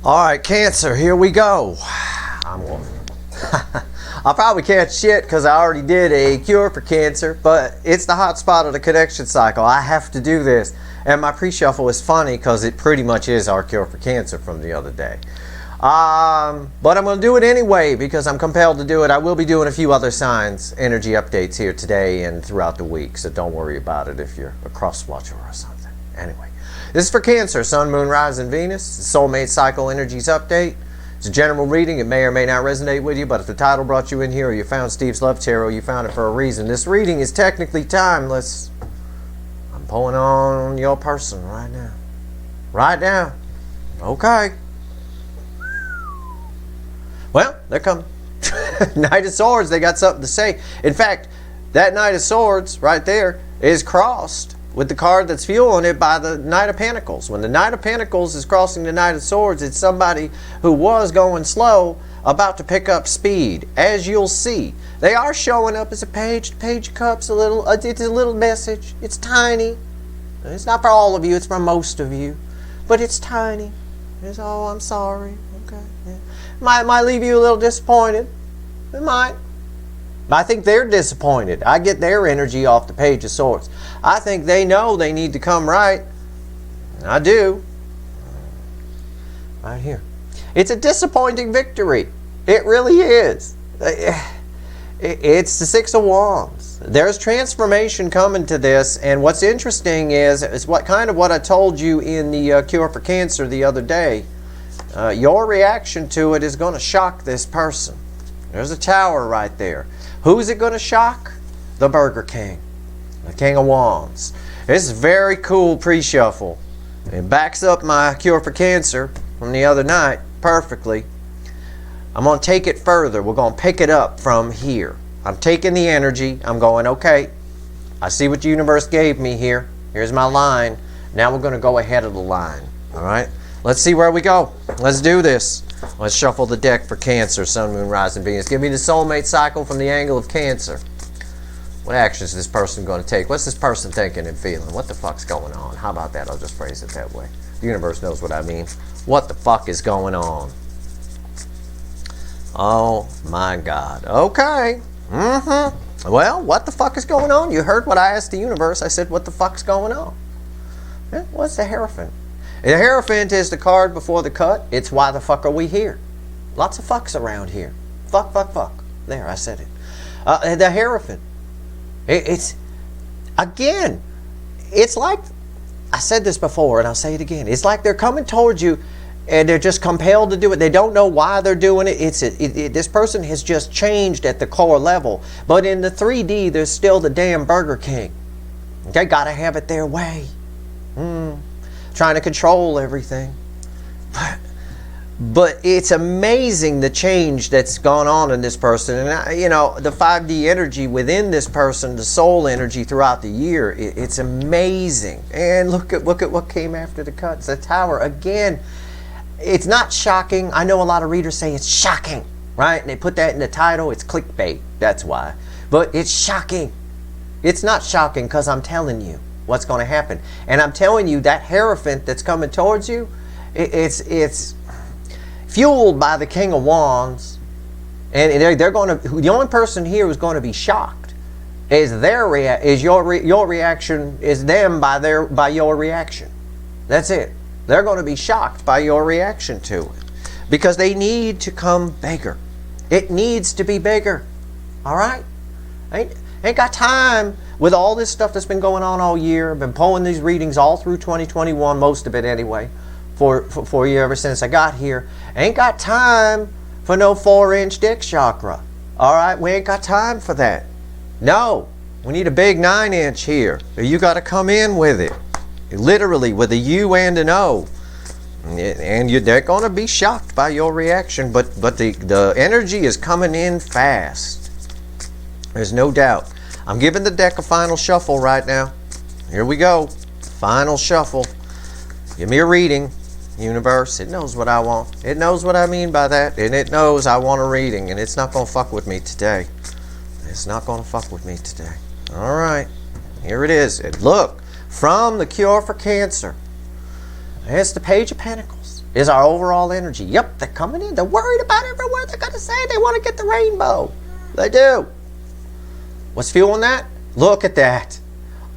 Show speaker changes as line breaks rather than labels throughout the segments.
Alright, Cancer, here we go. I probably can't shit because I already did a cure for Cancer, but it's the hot spot of the connection cycle. I have to do this. And my pre-shuffle is funny because it pretty much is our cure for Cancer from the other day. But I'm going to do it anyway because I'm compelled to do it. I will be doing a few other signs, energy updates here today and throughout the week, so don't worry about it if you're a cross-watcher or something. Anyway, this is for Cancer, Sun, Moon, Rising, Venus, Soulmate Cycle Energies Update. It's a general reading. It may or may not resonate with you, but if the title brought you in here or you found Steve's Love Tarot, you found it for a reason. This reading is technically timeless. I'm pulling on your person right now. Right now. Okay. Well, they're coming. Knight of Swords, they got something to say. In fact, that Knight of Swords right there is crossed with the card that's fueling it by the Knight of Pentacles. When the Knight of Pentacles is crossing the Knight of Swords, it's somebody who was going slow about to pick up speed. As you'll see, they are showing up as a page. The Page of Cups, it's a little message. It's tiny. It's not for all of you, it's for most of you. But it's tiny. It's, oh, I'm sorry. Okay. Yeah. Might leave you a little disappointed. It might. I think they're disappointed. I get their energy off the Page of Swords. I think they know they need to come right. I do. Right here. It's a disappointing victory. It really is. It's the Six of Wands. There's transformation coming to this, and what's interesting is what I told you in the Cure for Cancer the other day. Your reaction to it is going to shock this person. There's a tower right there. Who's it going to shock? The Burger King. The King of Wands. This is very cool pre-shuffle. It backs up my Cure for Cancer from the other night perfectly. I'm going to take it further. We're going to pick it up from here. I'm taking the energy. I'm going, okay, I see what the universe gave me here. Here's my line. Now we're going to go ahead of the line. All right? Let's see where we go. Let's do this. Let's shuffle the deck for Cancer, Sun, Moon, Rising, Venus. Give me the Soulmate Cycle from the angle of Cancer. What actions is this person going to take? What's this person thinking and feeling? What the fuck's going on? How about that? I'll just phrase it that way. The universe knows what I mean. What the fuck is going on? Oh my God. Okay. Well, what the fuck is going on? You heard what I asked the universe. I said, what the fuck's going on? What's the Hierophant? The Hierophant is the card before the cut. It's why the fuck are we here? Lots of fucks around here. Fuck, fuck, fuck. There, I said it. The Hierophant. It's, again, it's like, I said this before and I'll say it again. It's like they're coming towards you and they're just compelled to do it. They don't know why they're doing it. This person has just changed at the core level. But in the 3D, there's still the damn Burger King. They got to have it their way. Trying to control everything. But it's amazing the change that's gone on in this person. And, you know, the 5D energy within this person, the soul energy throughout the year, it's amazing. And look at what came after the cuts. The Tower, again, it's not shocking. I know a lot of readers say it's shocking, right? And they put that in the title. It's clickbait. That's why. But it's shocking. It's not shocking because I'm telling you what's going to happen. And I'm telling you that Hierophant that's coming towards you, it's fueled by the King of Wands. And they're going to, the only person here who's going to be shocked is your reaction, is them by your reaction. That's it. They're going to be shocked by your reaction to it because they need to come bigger. It needs to be bigger. All right? Ain't got time with all this stuff that's been going on all year. I've been pulling these readings all through 2021, most of it anyway, for you ever since I got here. Ain't got time for no 4-inch dick chakra. All right? We ain't got time for that. No. We need a big 9-inch here. You got to come in with it. Literally with a U and an O. And they're going to be shocked by your reaction, but the energy is coming in fast. There's no doubt. I'm giving the deck a final shuffle right now. Here we go. Final shuffle. Give me a reading, universe. It knows what I want. It knows what I mean by that. And it knows I want a reading. And it's not going to fuck with me today. It's not going to fuck with me today. All right. Here it is. And look. From the Cure for Cancer. It's the Page of Pentacles. is our overall energy. Yep, they're coming in. They're worried about every word they're going to say. They want to get the rainbow. They do. What's fueling that? Look at that.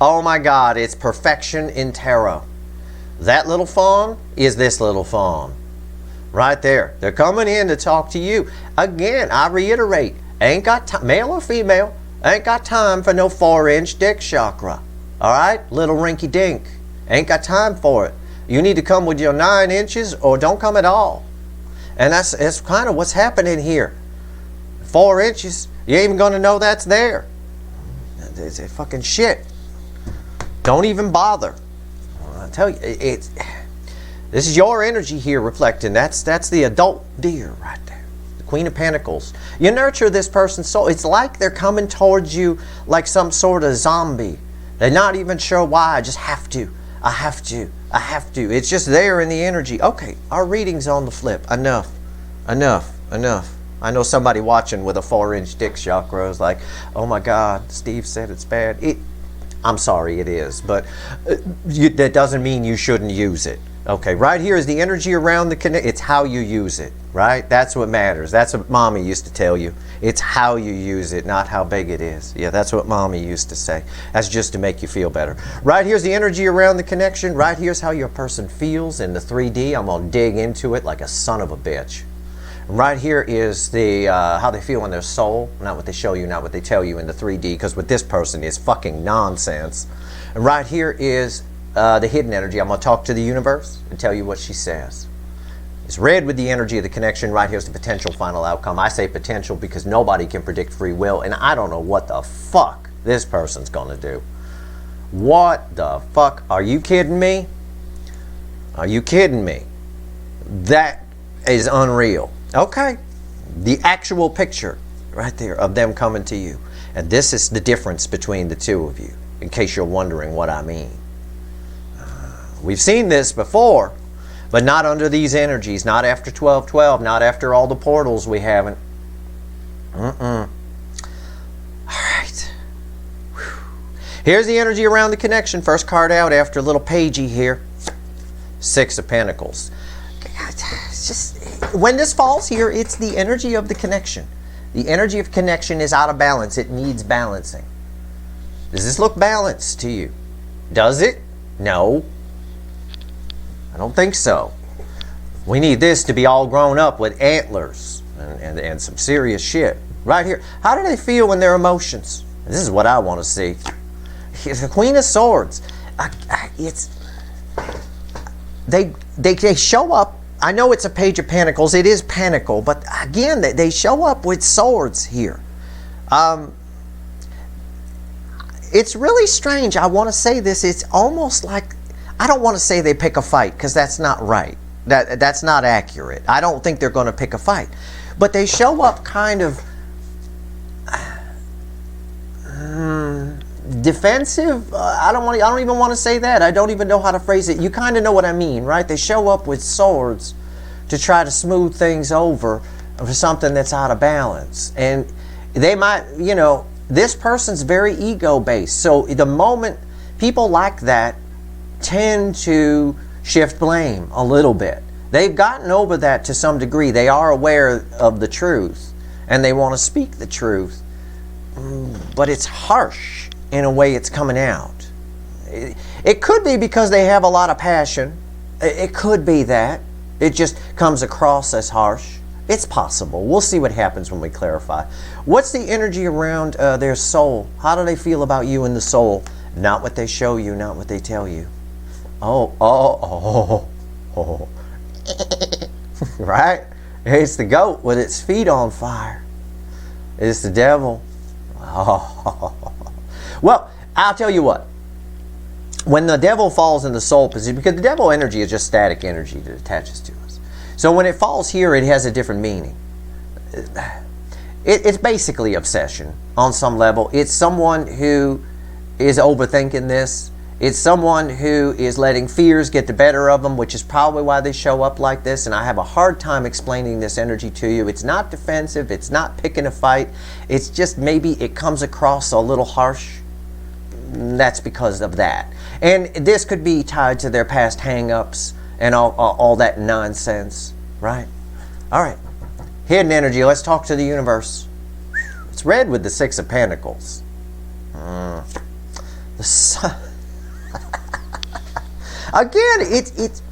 Oh my God, it's perfection in tarot. That little fawn is this little fawn. Right there. They're coming in to talk to you. Again, I reiterate, ain't got time, male or female, ain't got time for no 4-inch dick chakra. All right? Little rinky dink. Ain't got time for it. You need to come with your 9 inches or don't come at all. And that's kind of what's happening here. 4 inches, you ain't even going to know that's there. It's fucking shit. Don't even bother. I tell you, this is your energy here reflecting. That's the adult deer right there. The Queen of Pentacles. You nurture this person's soul. It's like they're coming towards you like some sort of zombie. They're not even sure why. I just have to. I have to. I have to. It's just there in the energy. Okay, our reading's on the flip. Enough. Enough. Enough. I know somebody watching with a 4-inch dick chakra is like, oh my God, Steve said it's bad. I'm sorry, it is. But that doesn't mean you shouldn't use it. Okay, right here is the energy around the connect. It's how you use it, right? That's what matters. That's what Mommy used to tell you. It's how you use it, not how big it is. Yeah, that's what Mommy used to say. That's just to make you feel better. Right here's the energy around the connection. Right here's how your person feels in the 3D. I'm going to dig into it like a son of a bitch. Right here is the how they feel in their soul, not what they show you, not what they tell you in the 3D, because with this person is fucking nonsense. And right here is the hidden energy. I'm going to talk to the universe and tell you what she says. It's red with the energy of the connection. Right here's the potential final outcome. I say potential because nobody can predict free will, and I don't know what the fuck this person's going to do. What the fuck? Are you kidding me? Are you kidding me? That is unreal. Okay, the actual picture right there of them coming to you. And this is the difference between the two of you, in case you're wondering what I mean. We've seen this before, but not under these energies, not after 12/12, not after all the portals we haven't. All right. Whew. Here's the energy around the connection. First card out after a little pagey here. 6 of Pentacles. It's just, when this falls here, it's the energy of the connection. The energy of connection is out of balance. It needs balancing. Does this look balanced to you? Does it? No. I don't think so. We need this to be all grown up with antlers and some serious shit. Right here. How do they feel when their emotions? This is what I want to see. The Queen of Swords. They show up. I know it's a Page of Pentacles. It is Pentacle, but again, they show up with swords here. It's really strange. I want to say this. It's almost like, I don't want to say they pick a fight because that's not right. That's not accurate. I don't think they're going to pick a fight, but they show up kind of defensive. I don't even want to say that. I don't even know how to phrase it. You kind of know what I mean, right? They show up with swords to try to smooth things over for something that's out of balance. And they might, you know, this person's very ego-based. So the moment people like that tend to shift blame a little bit. They've gotten over that to some degree. They are aware of the truth and they want to speak the truth. But it's harsh in a way it's coming out. It could be because they have a lot of passion. It could be that. It just comes across as harsh. It's possible. We'll see what happens when we clarify. What's the energy around their soul? How do they feel about you in the soul? Not what they show you, not what they tell you. Oh. Right? It's the goat with its feet on fire. It's the devil. Oh. Well, I'll tell you what. When the devil falls in the soul position, because the devil energy is just static energy that attaches to us. So when it falls here, it has a different meaning. It's basically obsession on some level. It's someone who is overthinking this. It's someone who is letting fears get the better of them, which is probably why they show up like this. And I have a hard time explaining this energy to you. It's not defensive. It's not picking a fight. It's just maybe it comes across a little harsh. That's because of that. And this could be tied to their past hang-ups and all that nonsense, right? All right, hidden energy. Let's talk to the universe. It's red with the Six of Pentacles. The sun. Again, it's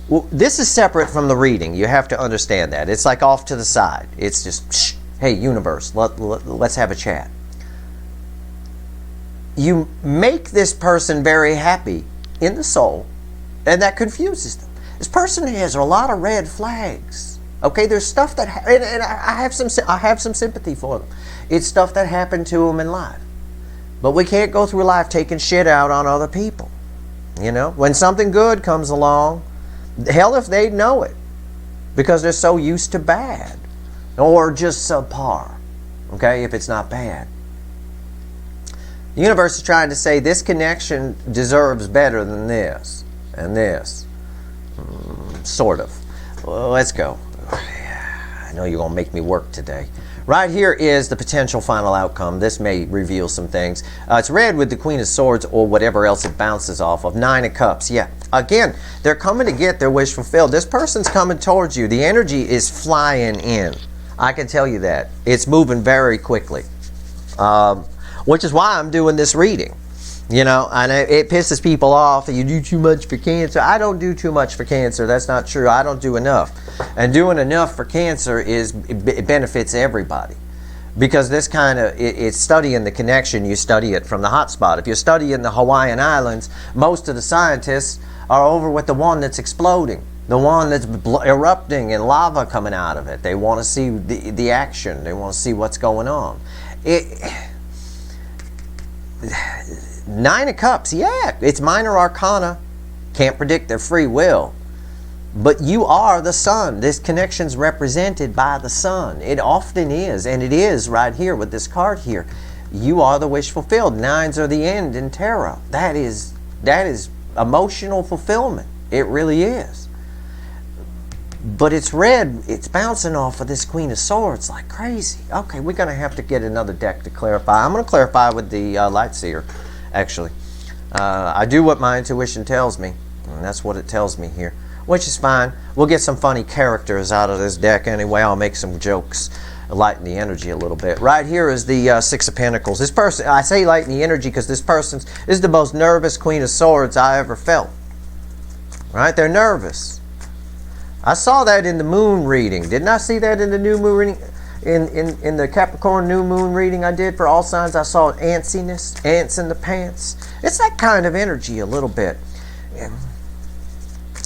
well, this is separate from the reading. You have to understand that. It's like off to the side. It's just, hey, universe, let's have a chat. You make this person very happy in the soul, and that confuses them. This person has a lot of red flags. Okay, there's stuff that, and I have some sympathy for them. It's stuff that happened to them in life. But we can't go through life taking shit out on other people. You know, when something good comes along, hell if they know it, because they're so used to bad, or just subpar. Okay, if it's not bad. The universe is trying to say this connection deserves better than this and this. Sort of. Well, let's go. I know you're going to make me work today. Right here is the potential final outcome. This may reveal some things. It's red with the Queen of Swords or whatever else it bounces off of. 9 of Cups. Yeah. Again, they're coming to get their wish fulfilled. This person's coming towards you. The energy is flying in. I can tell you that. It's moving very quickly. Which is why I'm doing this reading. You know, and it pisses people off that you do too much for Cancer. I don't do too much for Cancer. That's not true. I don't do enough. And doing enough for Cancer it benefits everybody. Because this kind of, it's studying the connection. You study it from the hot spot. If you're studying the Hawaiian Islands, most of the scientists are over with the one that's exploding. The one that's erupting and lava coming out of it. They want to see the action. They want to see what's going on. 9 of Cups, yeah, it's minor arcana. Can't predict their free will. But you are the sun. This connection's represented by the sun. It often is, and it is right here with this card here. You are the wish fulfilled. 9s are the end in tarot. That is emotional fulfillment. It really is. But it's red. It's bouncing off of this Queen of Swords like crazy. Okay, we're going to have to get another deck to clarify. I'm going to clarify with the Light Seer. Actually, I do what my intuition tells me, and that's what it tells me here, which is fine. We'll get some funny characters out of this deck anyway. I'll make some jokes, lighten the energy a little bit. Right here is the 6 of Pentacles. This person, I say lighten the energy because this is the most nervous Queen of Swords I ever felt. Right? They're nervous. I saw that in the moon reading. Didn't I see that in the new moon reading? In the Capricorn new moon reading I did for all signs, I saw antsiness, ants in the pants. It's that kind of energy a little bit.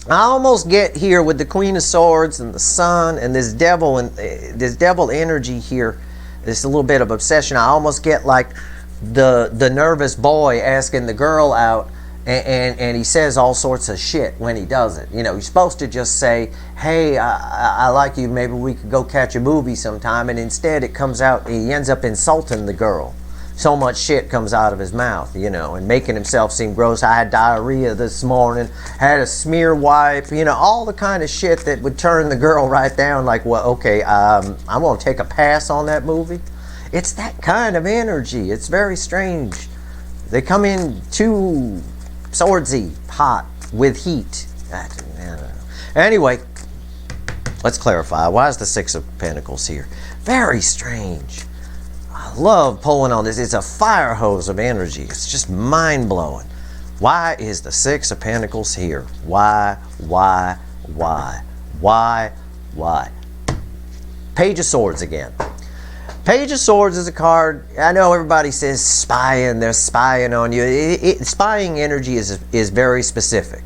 I almost get here with the Queen of Swords and the Sun and this devil energy here. This a little bit of obsession. I almost get like the nervous boy asking the girl out, and he says all sorts of shit when he does it. You know, he's supposed to just say, hey, I like you, maybe we could go catch a movie sometime, and instead it comes out, he ends up insulting the girl. So much shit comes out of his mouth, you know, and making himself seem gross. I had diarrhea this morning, had a smear wipe, you know, all the kind of shit that would turn the girl right down like, well, okay, I'm going to take a pass on that movie. It's that kind of energy. It's very strange. They come in too swordsy, hot, with heat. I don't know. Anyway, let's clarify. Why is the 6 of Pentacles here? Very strange. I love pulling on this. It's a fire hose of energy. It's just mind-blowing. Why is the 6 of Pentacles here? Why? Page of Swords again. Page of Swords is a card. I know everybody says spying. They're spying on you. Spying energy is very specific.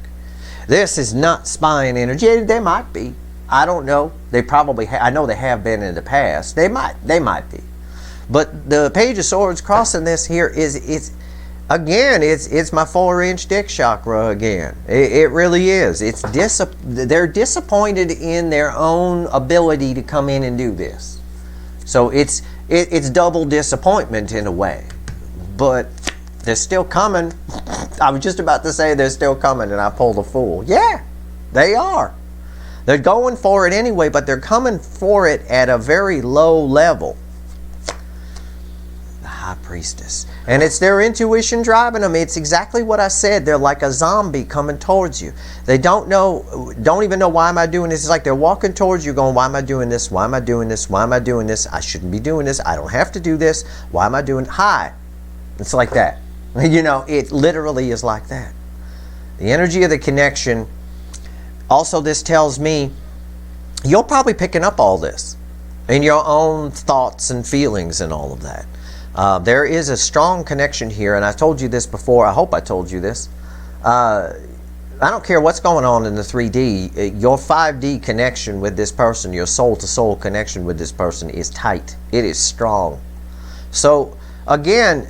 This is not spying energy. They might be. I don't know. They probably. I know they have been in the past. They might be. But the Page of Swords crossing this here it's my 4-inch dick chakra again. It really is. They're disappointed in their own ability to come in and do this. So it's double disappointment in a way, but they're still coming. I was just about to say they're still coming, and I pulled a fool. Yeah, they are. They're going for it anyway, but they're coming for it at a very low level. The High priestess. And it's their intuition driving them. It's exactly what I said. They're like a zombie coming towards you. They don't even know, why am I doing this? It's like they're walking towards you going, why am I doing this? Why am I doing this? Why am I doing this? I shouldn't be doing this. I don't have to do this. Why am I doing, hi. It's like that. You know, it literally is like that. The energy of the connection. Also, this tells me you're probably picking up all this in your own thoughts and feelings and all of that. There is a strong connection here, and I told you this before. I hope I told you this. I don't care what's going on in the 3D. Your 5D connection with this person, your soul-to-soul connection with this person is tight. It is strong. So, again,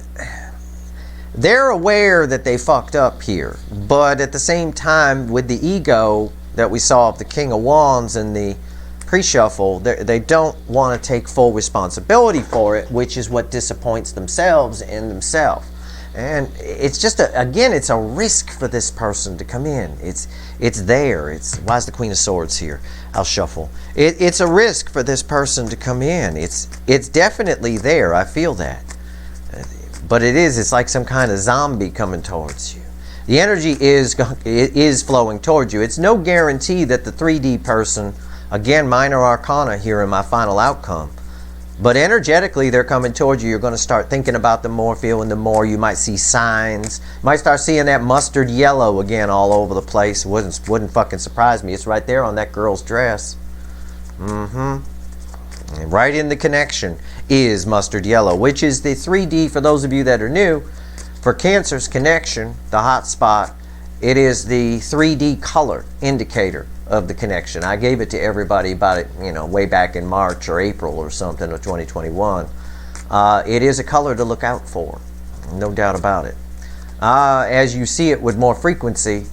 they're aware that they fucked up here, but at the same time, with the ego that we saw of the King of Wands and the pre-shuffle, they don't want to take full responsibility for it, which is what disappoints themselves in themselves. And it's just again, it's a risk for this person to come in. It's there. Why is the Queen of Swords here? I'll shuffle. It's a risk for this person to come in. It's definitely there. I feel that. But it's like some kind of zombie coming towards you. The energy is flowing towards you. It's no guarantee that the 3D person, again, minor arcana here in my final outcome, but energetically they're coming towards you. You're going to start thinking about them more, feeling them more. You might see signs. You might start seeing that mustard yellow again all over the place. Wouldn't fucking surprise me. It's right there on that girl's dress. And right in the connection is mustard yellow, which is the 3D, for those of you that are new, for Cancer's connection, the hot spot. It is the 3D color indicator of the connection. I gave it to everybody about it, way back in March or April or something of 2021. It is a color to look out for, no doubt about it. As you see it with more frequency.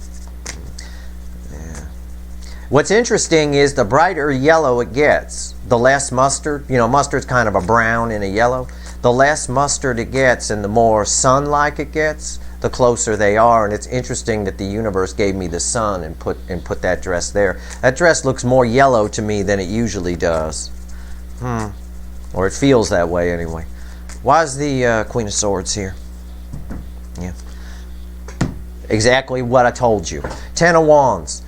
What's interesting is the brighter yellow it gets, the less mustard. Mustard's kind of a brown and a yellow. The less mustard it gets and the more sun-like it gets, the closer they are. And it's interesting that the universe gave me the sun and put that dress there. That dress looks more yellow to me than it usually does. Or it feels that way anyway. Why is the Queen of Swords here? Yeah. Exactly what I told you. Ten of Wands.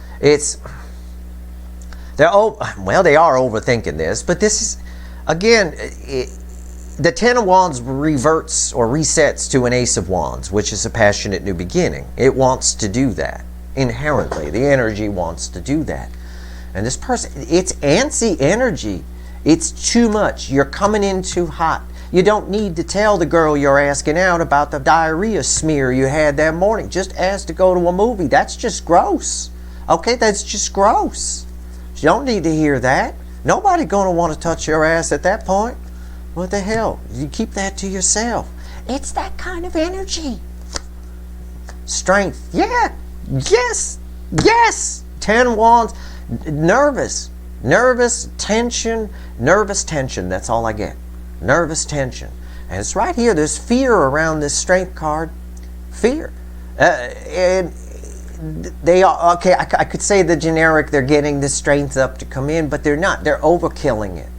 They are overthinking this, but this is, again, the Ten of Wands reverts or resets to an Ace of Wands, which is a passionate new beginning. It wants to do that. Inherently, the energy wants to do that. And this person, it's antsy energy. It's too much. You're coming in too hot. You don't need to tell the girl you're asking out about the diarrhea smear you had that morning. Just ask to go to a movie. That's just gross. Okay, that's just gross. You don't need to hear that. Nobody gonna want to touch your ass at that point. What the hell? You keep that to yourself. It's that kind of energy. Strength. Yeah. Yes. Yes. 10 Wands. Nervous. Nervous tension. Nervous tension. That's all I get. Nervous tension. And it's right here. There's fear around this strength card. Fear. And they are, okay, I could say the generic, they're getting the strength up to come in, but they're not. They're overkilling it.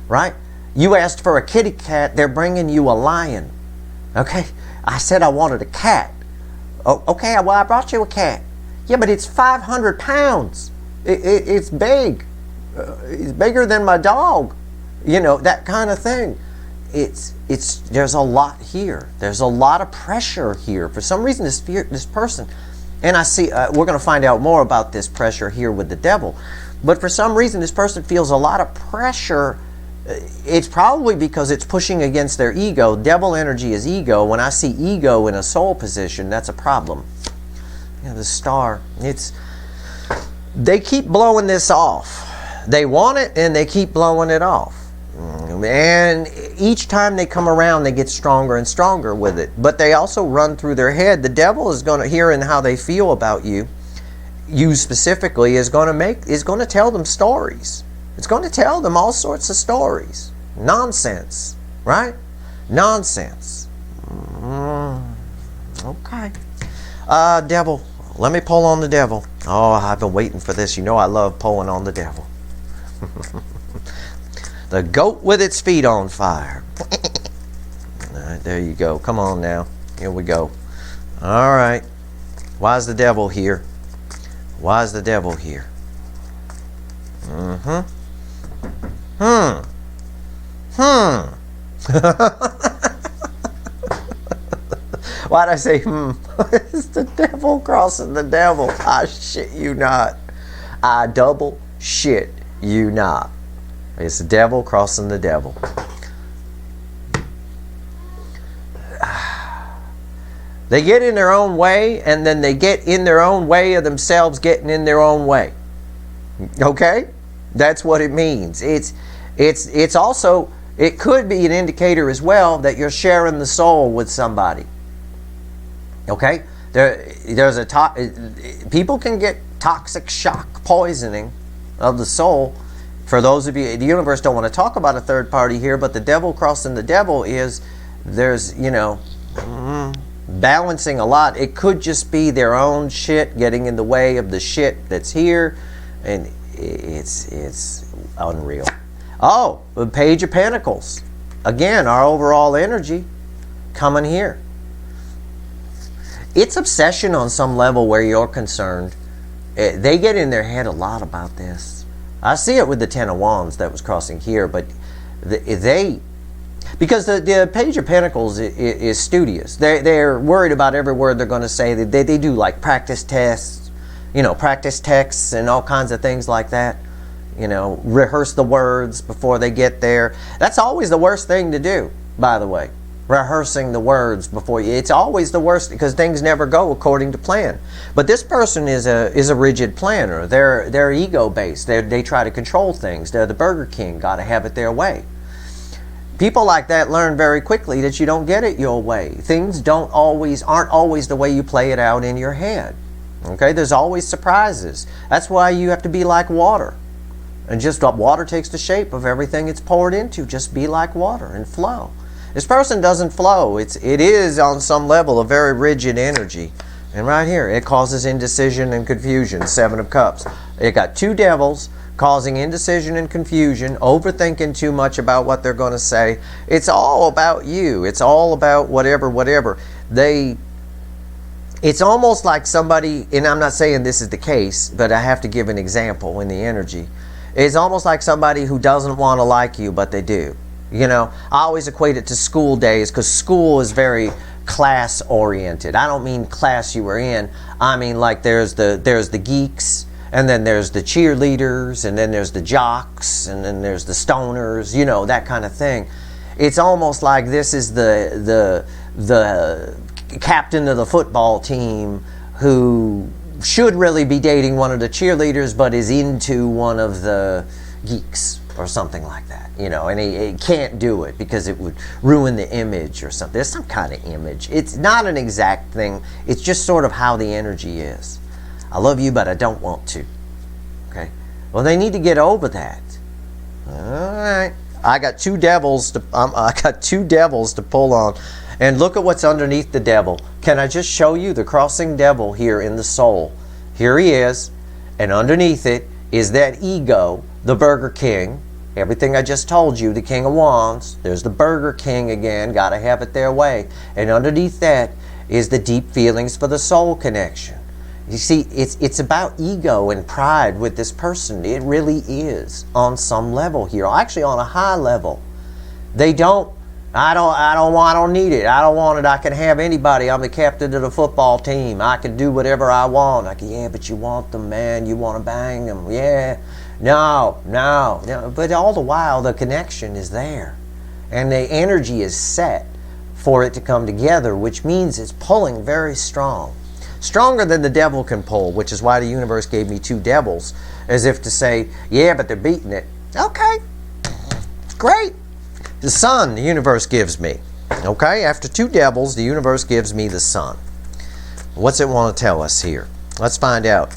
Right? You asked for a kitty cat, they're bringing you a lion. Okay? I said I wanted a cat. Oh, okay, well, I brought you a cat. Yeah, but it's 500 pounds. It's big. It's bigger than my dog. That kind of thing. There's a lot here. There's a lot of pressure here. For some reason, this person, and I see, we're going to find out more about this pressure here with the devil. But for some reason, this person feels a lot of pressure. It's probably because it's pushing against their ego. Devil energy is ego. When I see ego in a soul position, that's a problem. The star, they keep blowing this off. They want it and they keep blowing it off. And each time they come around, they get stronger and stronger with it. But they also run through their head. The devil is going to hear in how they feel about you specifically, is going to tell them stories. It's going to tell them all sorts of stories. Nonsense, right? Nonsense. Okay. Devil. Let me pull on the devil. Oh, I've been waiting for this. I love pulling on the devil. The goat with its feet on fire. right, there you go. Come on now. Here we go. All right. Why is the devil here? Why is the devil here? Why'd I say It's the devil crossing the devil. I shit you not. I double shit you not. It's the devil crossing the devil. They get in their own way, and then they get in their own way of themselves getting in their own way. Okay? That's what it means. It's also, it could be an indicator as well that you're sharing the soul with somebody. Okay? There's people can get toxic shock poisoning of the soul. For those of you, the universe don't want to talk about a third party here, but the devil crossing the devil is, there's, balancing a lot. It could just be their own shit getting in the way of the shit that's here, and it's unreal. Oh, the Page of Pentacles. Again, our overall energy coming here. It's obsession on some level where you're concerned. They get in their head a lot about this. I see it with the Ten of Wands that was crossing here, but because the Page of Pentacles is studious. They're worried about every word they're going to say. They do like practice tests, practice texts and all kinds of things like that. Rehearse the words before they get there. That's always the worst thing to do, by the way. Rehearsing the words before you. It's always the worst because things never go according to plan. But this person is a rigid planner. They're ego based. They try to control things. They're the Burger King. Got to have it their way. People like that learn very quickly that you don't get it your way. Things aren't always the way you play it out in your head. Okay, there's always surprises. That's why you have to be like water. And just water takes the shape of everything it's poured into. Just be like water and flow. This person doesn't flow. It is on some level a very rigid energy. And right here, it causes indecision and confusion. Seven of Cups. It got two devils causing indecision and confusion, overthinking too much about what they're going to say. It's all about you. It's all about whatever. It's almost like somebody, and I'm not saying this is the case, but I have to give an example in the energy. It's almost like somebody who doesn't want to like you, but they do. I always equate it to school days because school is very class oriented. I don't mean class you were in. I mean like there's the geeks, and then there's the cheerleaders, and then there's the jocks, and then there's the stoners, that kind of thing. It's almost like this is the captain of the football team who should really be dating one of the cheerleaders but is into one of the geeks or something like that, and he can't do it because it would ruin the image or something. There's some kind of image. It's not an exact thing. It's just sort of how the energy is. I love you, but I don't want to. Okay? Well, they need to get over that. All right. I got two devils to pull on. And look at what's underneath the devil. Can I just show you the crossing devil here in the soul? Here he is. And underneath it is that ego, the Burger King. Everything I just told you, the King of Wands. There's the Burger King again. Got to have it their way. And underneath that is the deep feelings for the soul connection. You see, it's about ego and pride with this person. It really is on some level here. Actually, on a high level. I don't need it. I don't want it. I can have anybody. I'm the captain of the football team. I can do whatever I want. Yeah, but you want them, man. You want to bang them. Yeah. No. But all the while, the connection is there. And the energy is set for it to come together, which means it's pulling very strong. Stronger than the devil can pull, which is why the universe gave me two devils, as if to say, yeah, but they're beating it. Okay, great. The sun the universe gives me. Okay, after two devils, the universe gives me the sun. What's it want to tell us here? Let's find out.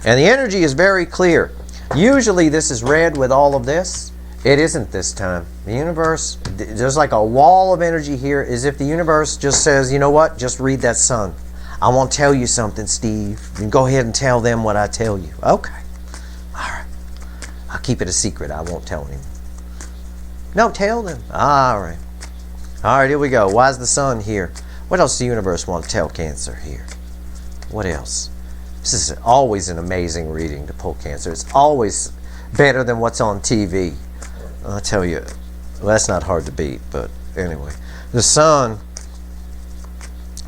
And the energy is very clear. Usually this is red with all of this. It isn't this time. The universe, there's like a wall of energy here, as if the universe just says, you know what, just read that sun. I want to tell you something, Steve. You go ahead and tell them what I tell you. Okay. All right. I'll keep it a secret. I won't tell anyone. No, tell them. All right. All right, here we go. Why is the sun here? What else does the universe want to tell Cancer here? What else? This is always an amazing reading to pull Cancer. It's always better than what's on TV. I'll tell you, well, that's not hard to beat, but anyway. The sun,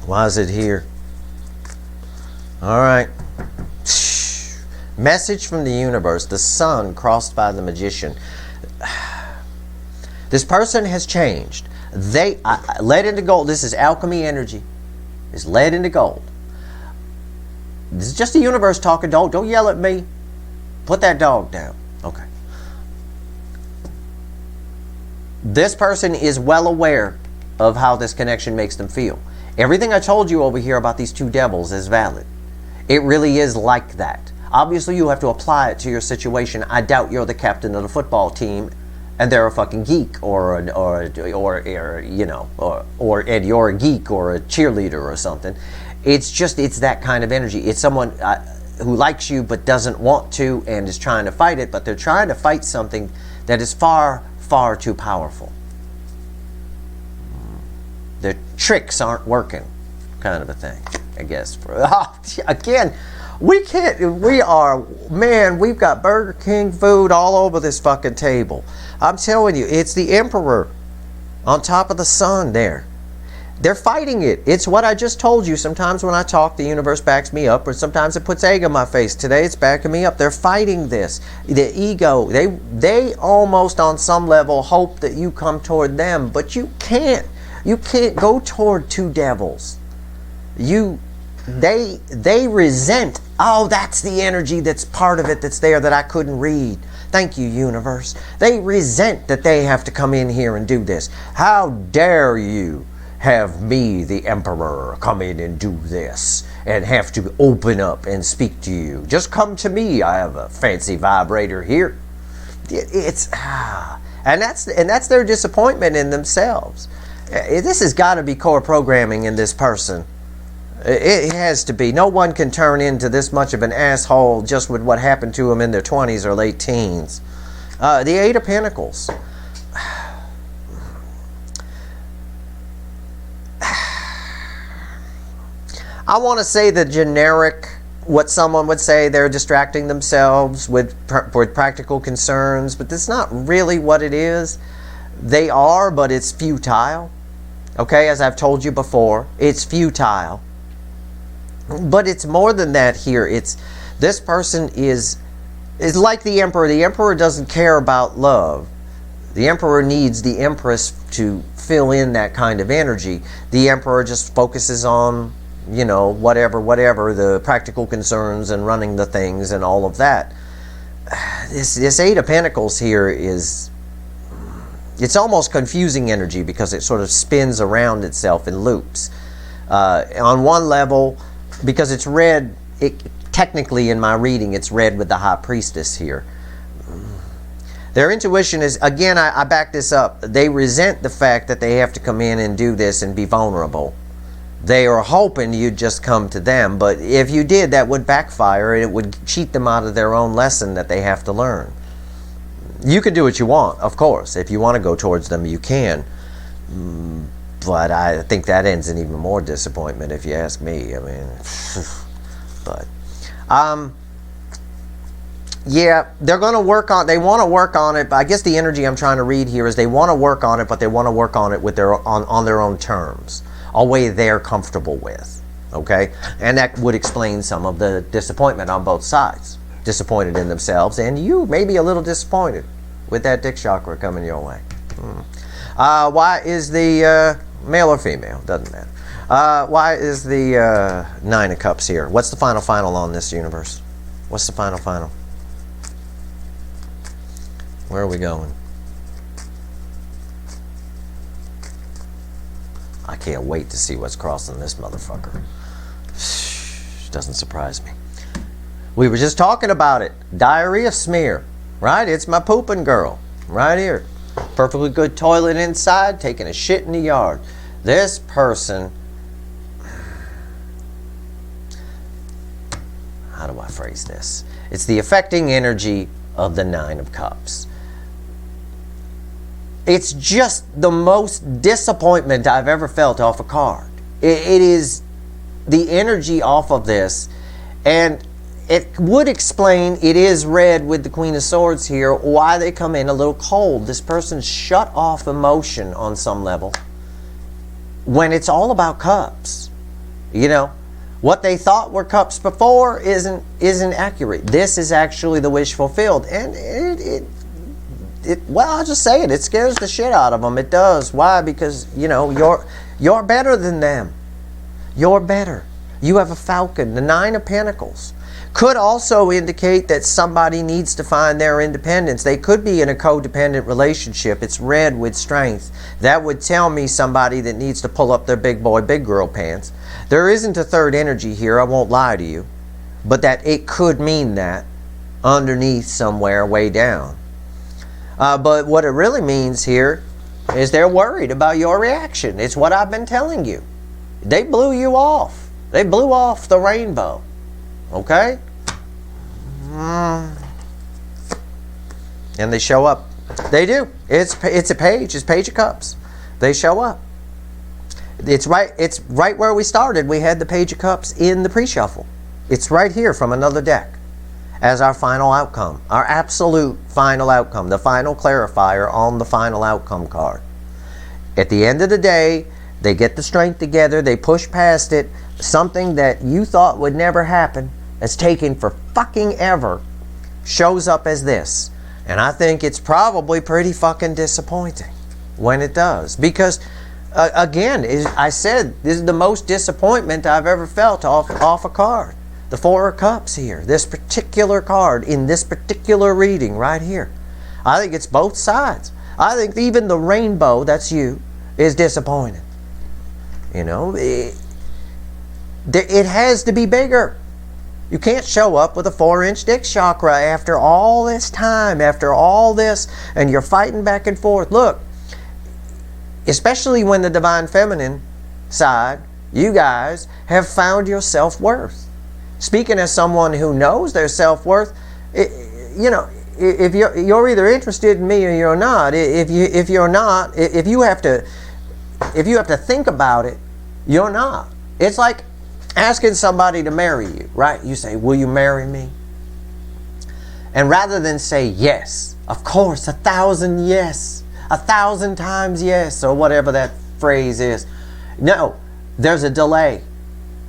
why is it here? All right. Message from the universe. The sun crossed by the magician. This person has changed. They led into gold. This is alchemy energy. It's led into gold. This is just the universe talking. Don't yell at me. Put that dog down. Okay. This person is well aware of how this connection makes them feel. Everything I told you over here about these two devils is valid. It really is like that. Obviously, you have to apply it to your situation. I doubt you're the captain of the football team, and they're a fucking geek, or you know, and you're a geek or a cheerleader or something. It's that kind of energy. It's someone who likes you but doesn't want to and is trying to fight it, but they're trying to fight something that is far, far too powerful. Their tricks aren't working, kind of a thing, I guess. Again, we've got Burger King food all over this fucking table. I'm telling you, it's the Emperor on top of the sun there. They're fighting it. It's what I just told you. Sometimes when I talk, the universe backs me up, or sometimes it puts egg on my face. Today it's backing me up. They're fighting this. The ego, they almost on some level hope that you come toward them, but you can't. You can't go toward two devils. They resent. Oh, that's the energy that's part of it that's there that I couldn't read. Thank you, universe. They resent that they have to come in here and do this. How dare you have me, the Emperor, come in and do this and have to open up and speak to you. Just come to me. I have a fancy vibrator here. And that's their disappointment in themselves. This has got to be core programming in this person. It has to be. No one can turn into this much of an asshole just with what happened to them in their 20s or late teens. The Eight of Pentacles. I want to say the generic, what someone would say, they're distracting themselves with practical concerns, but that's not really what it is. They are, but it's futile. Okay, as I've told you before, it's futile. But it's more than that here. This person is like the Emperor. The Emperor doesn't care about love. The Emperor needs the Empress to fill in that kind of energy. The Emperor just focuses on, you know, whatever, the practical concerns and running the things and all of that. This Eight of Pentacles here it's almost confusing energy because it sort of spins around itself in loops. On one level, because it's read, technically in my reading, it's read with the High Priestess here. Their intuition is, again, I back this up. They resent the fact that they have to come in and do this and be vulnerable. They are hoping you'd just come to them, but if you did, that would backfire and it would cheat them out of their own lesson that they have to learn. You can do what you want, of course. If you want to go towards them, you can. But I think that ends in even more disappointment, if you ask me. I mean, but yeah, they're going to work on. They want to work on it. But I guess the energy I'm trying to read here is they want to work on it, but they want to work on it with on their own terms, a way they're comfortable with. Okay, and that would explain some of the disappointment on both sides. Disappointed in themselves, and you may be a little disappointed with that dick chakra coming your way. Why is the male or female? Doesn't matter. Why is the Nine of Cups here? What's the final on this universe? What's the final? Where are we going? I can't wait to see what's crossing this motherfucker. Doesn't surprise me. We were just talking about it. Diarrhea smear, right? It's my pooping girl, right here. Perfectly good toilet inside, taking a shit in the yard. This person, how do I phrase this? It's the affecting energy of the Nine of Cups. It's just the most disappointment I've ever felt off a card. It is the energy off of this, and it would explain, it is red with the Queen of Swords here, why they come in a little cold. This person's shut off emotion on some level when it's all about cups. You know, what they thought were cups before isn't accurate. This is actually the wish fulfilled, and well, I'll just say it scares the shit out of them. It does. Why? Because, you know, you're better than them. You're better. You have a falcon. The 9 of Pentacles could also indicate that somebody needs to find their independence. They could be in a codependent relationship. It's red with strength. That would tell me somebody that needs to pull up their big boy, big girl pants. There isn't a third energy here, I won't lie to you, but that it could mean that underneath somewhere way down. But what it really means here is they're worried about your reaction. It's what I've been telling you. They blew you off. They blew off the rainbow. Okay? And they show up. They do. It's a page. It's Page of Cups. They show up. It's right where we started. We had the Page of Cups in the pre-shuffle. It's right here from another deck as our final outcome, our absolute final outcome, the final clarifier on the final outcome card. At the end of the day, they get the strength together, they push past it. Something that you thought would never happen, that's taken for fucking ever, shows up as this. And I think it's probably pretty fucking disappointing when it does. Because, again, I said, this is the most disappointment I've ever felt off a card. The 4 of Cups here, this particular card in this particular reading right here. I think it's both sides. I think even the rainbow, that's you, is disappointing. You know, it has to be bigger. You can't show up with a 4-inch dick chakra after all this time, after all this, and you're fighting back and forth. Look, especially when the Divine Feminine side, you guys have found your self-worth. Speaking as someone who knows their self-worth, you know, if you're either interested in me or you're not. If you're not, if you have to think about it, you're not. It's like asking somebody to marry you, right? You say, "Will you marry me?" And rather than say yes, of course, 1,000 yes, 1,000 times yes, or whatever that phrase is. No, there's a delay.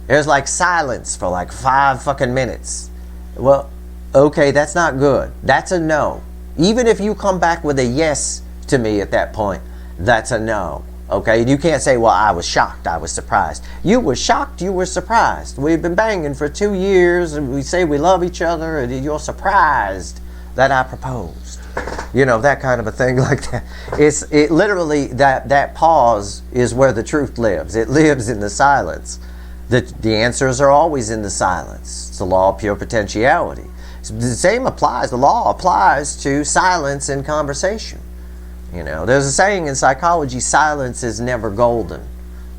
There's like silence for like 5 fucking minutes. Well, okay, that's not good. That's a no. Even if you come back with a yes to me at that point, that's a no. Okay, you can't say, well, I was shocked, I was surprised. You were shocked, you were surprised. We've been banging for 2 years and we say we love each other and you're surprised that I proposed. You know, that kind of a thing like that. It literally, that pause is where the truth lives. It lives in the silence. The answers are always in the silence. It's the law of pure potentiality. The same applies, the law applies to silence in conversation. You know, there's a saying in psychology, silence is never golden.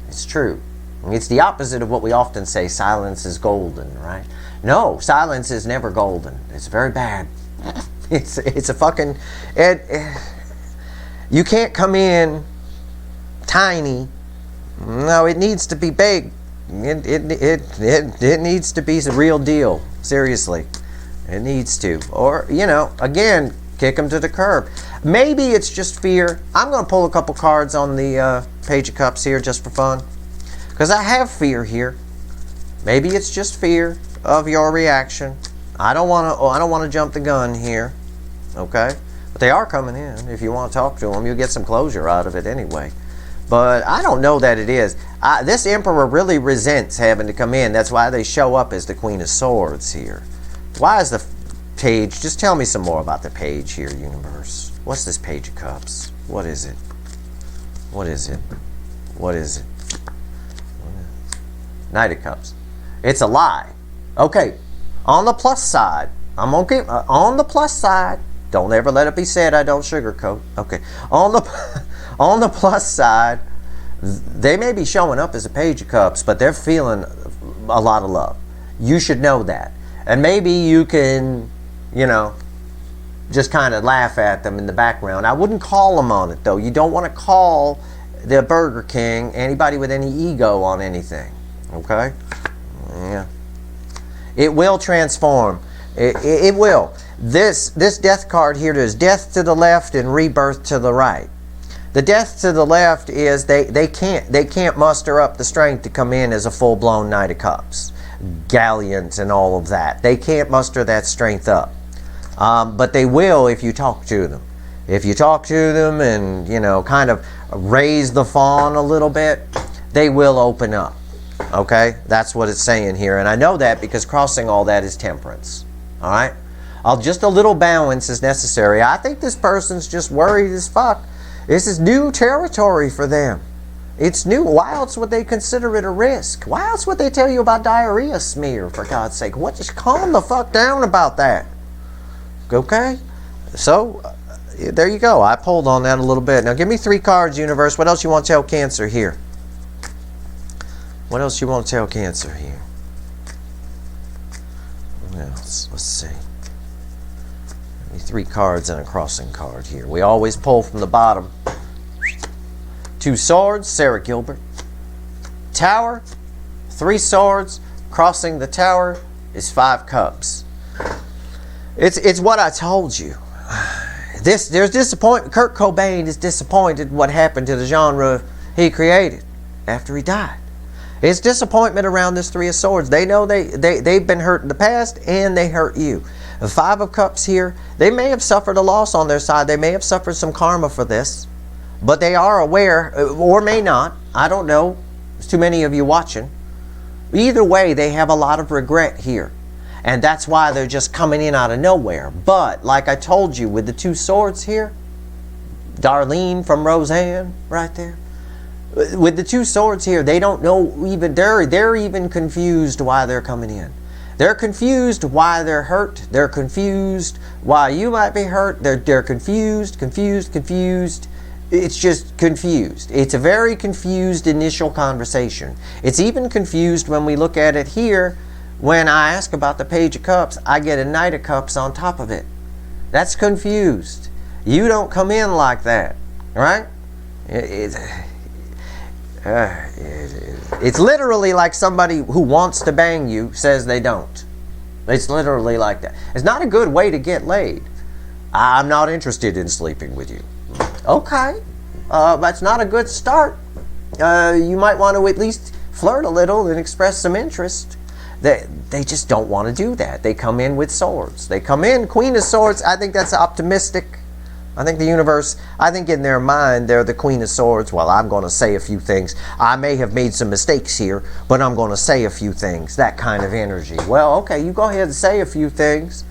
It's true. It's the opposite of what we often say, silence is golden, right? No, silence is never golden. It's very bad. It's a fucking... you can't come in tiny. No, it needs to be big. It needs to be the real deal. Seriously. It needs to. Or, you know, again, kick them to the curb. Maybe it's just fear. I'm going to pull a couple cards on the Page of Cups here just for fun. Because I have fear here. Maybe it's just fear of your reaction. I don't want to jump the gun here. Okay? But they are coming in. If you want to talk to them, you'll get some closure out of it anyway. But I don't know that it is. This Emperor really resents having to come in. That's why they show up as the Queen of Swords here. Why is the Page? Just tell me some more about the Page here, universe. What's this Page of Cups? What is it? What is it? What is it? Knight of Cups. It's a lie. Okay. On the plus side. I'm okay. On the plus side. Don't ever let it be said I don't sugarcoat. Okay. On the plus side, they may be showing up as a Page of Cups, but they're feeling a lot of love. You should know that. And maybe you can, you know, just kind of laugh at them in the background. I wouldn't call them on it, though. You don't want to call the Burger King anybody with any ego on anything. Okay? Yeah. It will transform. It will. This death card here, there's death to the left and rebirth to the right. The death to the left is they can't muster up the strength to come in as a full-blown Knight of Cups, gallant and all of that. They can't muster that strength up. But they will if you talk to them. If you talk to them and, you know, kind of raise the fawn a little bit, they will open up. Okay? That's what it's saying here. And I know that because crossing all that is temperance. All right? Just a little balance is necessary. I think this person's just worried as fuck. This is new territory for them. It's new. Why else would they consider it a risk? Why else would they tell you about diarrhea smear, for God's sake? What? Just calm the fuck down about that. Okay? So, there you go. I pulled on that a little bit. Now, give me 3 cards, universe. What else you want to tell Cancer here? What else you want to tell Cancer here? Let's see. 3 cards and a crossing card here. We always pull from the bottom. 2 swords, Sarah Gilbert. Tower, 3 swords. Crossing the tower is 5 cups. It's what I told you. There's disappointment. Kurt Cobain is disappointed what happened to the genre he created after he died. It's disappointment around this 3 of Swords. They know they've been hurt in the past and they hurt you. The 5 of Cups here, they may have suffered a loss on their side. They may have suffered some karma for this. But they are aware, or may not. I don't know. There's too many of you watching. Either way, they have a lot of regret here. And that's why they're just coming in out of nowhere. But, like I told you, with the 2 swords here, Darlene from Roseanne, right there. With the 2 swords here, they don't know even, they're even confused why they're coming in. They're confused why they're hurt. They're confused why you might be hurt. They're confused. It's just confused. It's a very confused initial conversation. It's even confused when we look at it here. When I ask about the Page of Cups, I get a Knight of Cups on top of it. That's confused. You don't come in like that, right? It's literally like somebody who wants to bang you says they don't. It's literally like that. It's not a good way to get laid. I'm not interested in sleeping with you. Okay, that's not a good start. You might want to at least flirt a little and express some interest. They just don't want to do that. They come in with swords. They come in, Queen of Swords. I think that's optimistic. I think the universe, I think in their mind, they're the Queen of Swords. Well, I'm going to say a few things. I may have made some mistakes here, but I'm going to say a few things. That kind of energy. Well, okay, you go ahead and say a few things.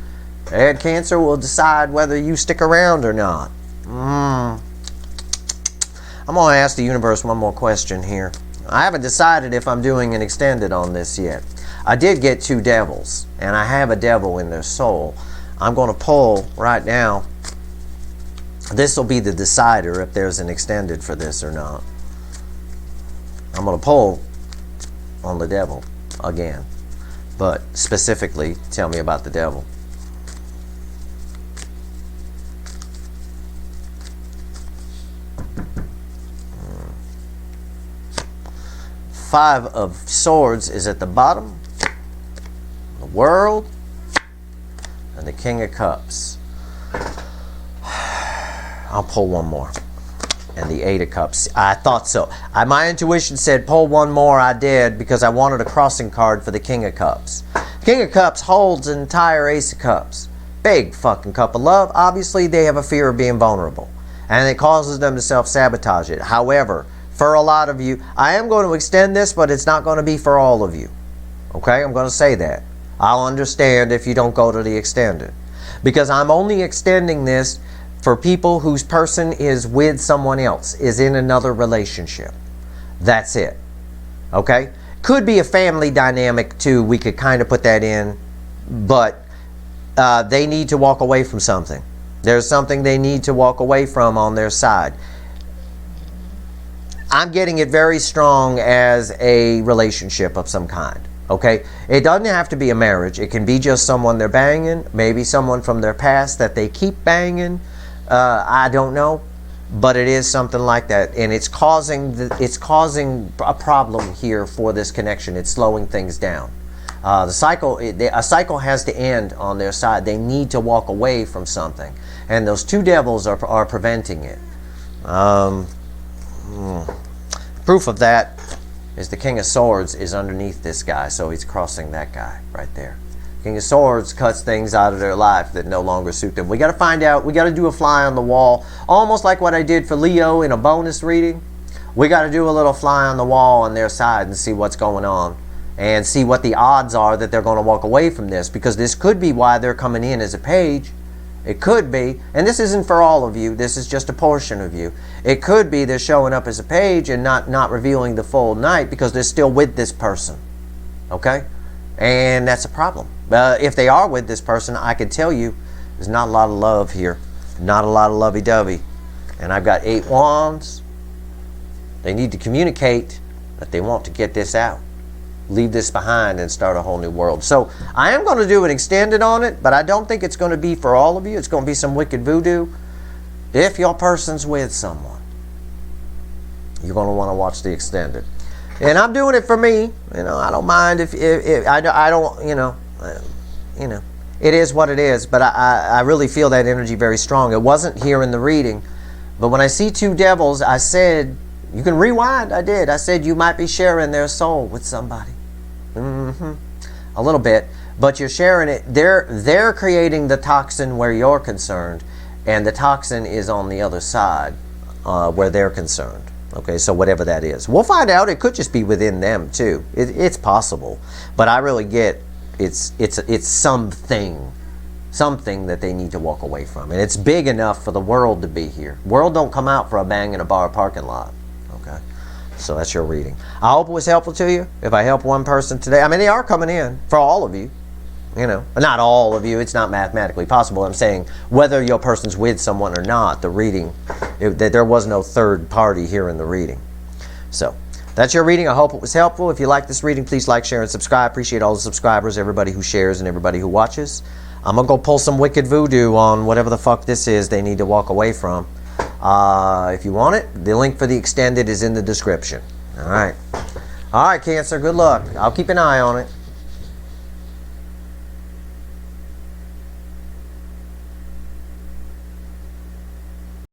And Cancer will decide whether you stick around or not. I'm going to ask the universe one more question here. I haven't decided if I'm doing an extended on this yet. I did get 2 devils, and I have a devil in their soul. I'm going to pull right now. This will be the decider if there's an extended for this or not. I'm going to pull on the devil again. But specifically, tell me about the devil. Five of Swords is at the bottom. The World. And the King of Cups. I'll pull one more. And the 8 of Cups. I thought so. My intuition said pull one more. I did because I wanted a crossing card for the King of Cups. The King of Cups holds an entire Ace of Cups. Big fucking cup of love. Obviously, they have a fear of being vulnerable. And it causes them to self-sabotage it. However, for a lot of you, I am going to extend this, but it's not going to be for all of you. Okay? I'm going to say that. I'll understand if you don't go to the extended. Because I'm only extending this for people whose person is with someone else, is in another relationship. That's it. Okay? Could be a family dynamic too. We could kind of put that in. But they need to walk away from something. There's something they need to walk away from on their side. I'm getting it very strong as a relationship of some kind. Okay, it doesn't have to be a marriage. It can be just someone they're banging, maybe someone from their past that they keep banging. I don't know, but it is something like that, and it's causing a problem here for this connection. It's slowing things down. A cycle has to end on their side. They need to walk away from something, and those two devils are preventing it. Proof of that is the King of Swords is underneath this guy, so he's crossing that guy right there. King of Swords cuts things out of their life that no longer suit them. We got to find out. We got to do a fly on the wall, almost like what I did for Leo in a bonus reading. We got to do a little fly on the wall on their side and see what's going on, and see what the odds are that they're going to walk away from this, because this could be why they're coming in as a page. It could be, and this isn't for all of you, this is just a portion of you. It could be they're showing up as a page and not revealing the full knight because they're still with this person. Okay? And that's a problem. If they are with this person, I can tell you there's not a lot of love here. Not a lot of lovey-dovey. And I've got 8 wands. They need to communicate that they want to get this out. Leave this behind and start a whole new world. So I am going to do an extended on it, but I don't think it's going to be for all of you. It's going to be some wicked voodoo. If your person's with someone, you're going to want to watch the extended. And I'm doing it for me. You know, I don't mind if I don't, you know, it is what it is. But I really feel that energy very strong. It wasn't here in the reading, but when I see 2 devils, I said, you can rewind. I did. I said you might be sharing their soul with somebody. A little bit, but you're sharing it. They're creating the toxin where you're concerned, and the toxin is on the other side where they're concerned. Okay, so whatever that is, we'll find out. It could just be within them too. It's possible, but I really get it's something that they need to walk away from, and it's big enough for the world to be here. World don't come out for a bang in a bar parking lot. Okay, so that's your reading. I hope it was helpful to you. If I help one person today, I mean, they are coming in for all of you. You know, not all of you. It's not mathematically possible. I'm saying whether your person's with someone or not, the reading, there was no third party here in the reading. So that's your reading. I hope it was helpful. If you like this reading, please like, share, and subscribe. Appreciate all the subscribers, everybody who shares, and everybody who watches. I'm going to go pull some wicked voodoo on whatever the fuck this is they need to walk away from. If you want it, the link for the extended is in the description. All right. All right, Cancer. Good luck. I'll keep an eye on it.